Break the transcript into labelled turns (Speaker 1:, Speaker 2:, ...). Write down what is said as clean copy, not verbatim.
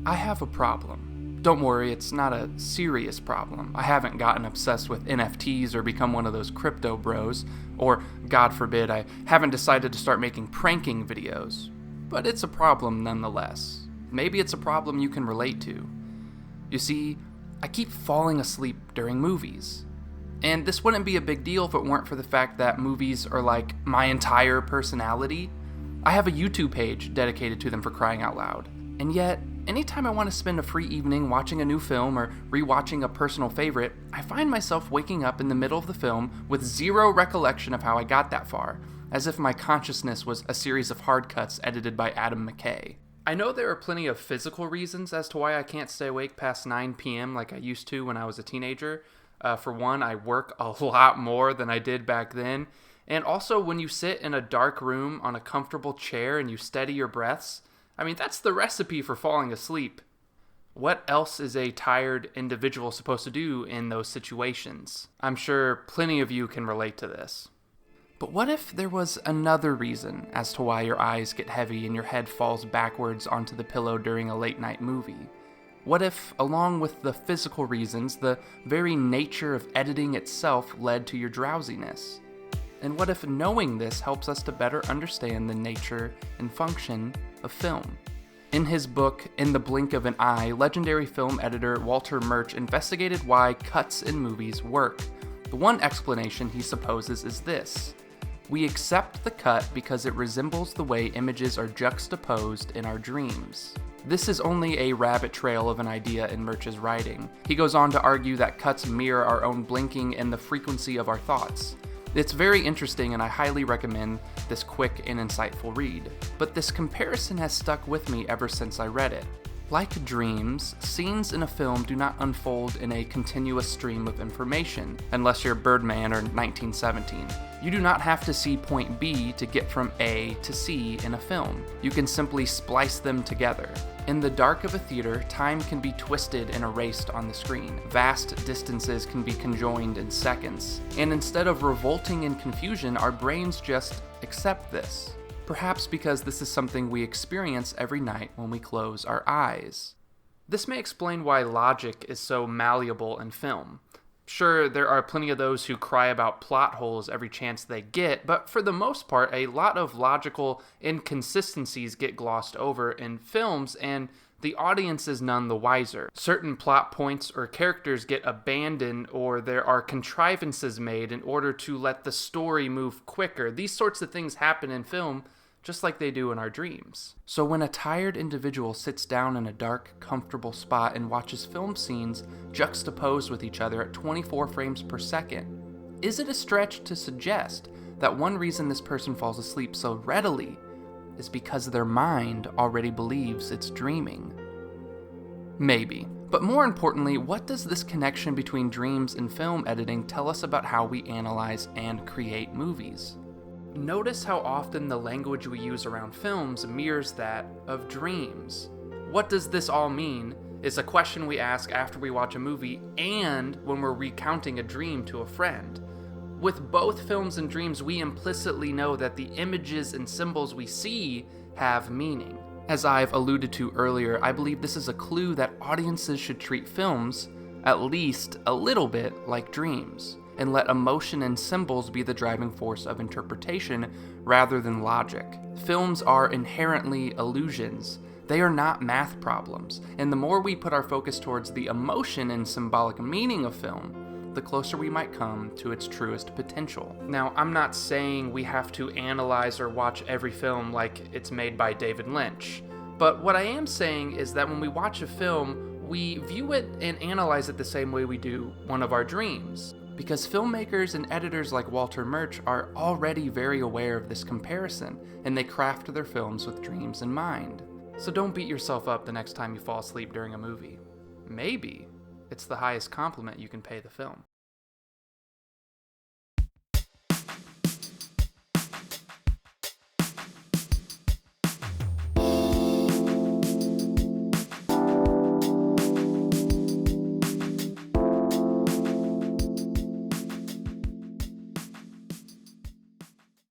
Speaker 1: I have a problem. Don't worry, it's not a serious problem. I haven't gotten obsessed with NFTs or become one of those crypto bros, or, God forbid, I haven't decided to start making pranking videos. But it's a problem nonetheless. Maybe it's a problem you can relate to. You see, I keep falling asleep during movies. And this wouldn't be a big deal if it weren't for the fact that movies are like my entire personality. I have a YouTube page dedicated to them, for crying out loud. And yet, anytime I want to spend a free evening watching a new film or rewatching a personal favorite, I find myself waking up in the middle of the film with zero recollection of how I got that far, as if my consciousness was a series of hard cuts edited by Adam McKay. I know there are plenty of physical reasons as to why I can't stay awake past 9 p.m. like I used to when I was a teenager. For one, I work a lot more than I did back then. And also, when you sit in a dark room on a comfortable chair and you steady your breaths, that's the recipe for falling asleep. What else is a tired individual supposed to do in those situations? I'm sure plenty of you can relate to this. But what if there was another reason as to why your eyes get heavy and your head falls backwards onto the pillow during a late night movie? What if, along with the physical reasons, the very nature of editing itself led to your drowsiness? And what if knowing this helps us to better understand the nature and function of film? In his book, In the Blink of an Eye, legendary film editor Walter Murch investigated why cuts in movies work. The one explanation he supposes is this: we accept the cut because it resembles the way images are juxtaposed in our dreams. This is only a rabbit trail of an idea in Murch's writing. He goes on to argue that cuts mirror our own blinking and the frequency of our thoughts. It's very interesting, and I highly recommend this quick and insightful read. But this comparison has stuck with me ever since I read it. Like dreams, scenes in a film do not unfold in a continuous stream of information, unless you're Birdman or 1917. You do not have to see point B to get from A to C in a film. You can simply splice them together. In the dark of a theater, time can be twisted and erased on the screen. Vast distances can be conjoined in seconds. And instead of revolting in confusion, our brains just accept this. Perhaps because this is something we experience every night when we close our eyes. This may explain why logic is so malleable in film. Sure, there are plenty of those who cry about plot holes every chance they get, but for the most part, a lot of logical inconsistencies get glossed over in films, and the audience is none the wiser. Certain plot points or characters get abandoned, or there are contrivances made in order to let the story move quicker. These sorts of things happen in film, just like they do in our dreams. So when a tired individual sits down in a dark, comfortable spot and watches film scenes juxtaposed with each other at 24 frames per second, is it a stretch to suggest that one reason this person falls asleep so readily is because their mind already believes it's dreaming? Maybe. But more importantly, what does this connection between dreams and film editing tell us about how we analyze and create movies? Notice how often the language we use around films mirrors that of dreams. What does this all mean is a question we ask after we watch a movie and when we're recounting a dream to a friend. With both films and dreams, we implicitly know that the images and symbols we see have meaning. As I've alluded to earlier, I believe this is a clue that audiences should treat films, at least a little bit, like dreams, and let emotion and symbols be the driving force of interpretation rather than logic. Films are inherently illusions. They are not math problems, and the more we put our focus towards the emotion and symbolic meaning of film, the closer we might come to its truest potential. Now, I'm not saying we have to analyze or watch every film like it's made by David Lynch, but what I am saying is that when we watch a film, we view it and analyze it the same way we do one of our dreams. Because filmmakers and editors like Walter Murch are already very aware of this comparison, and they craft their films with dreams in mind. So don't beat yourself up the next time you fall asleep during a movie. Maybe it's the highest compliment you can pay the film.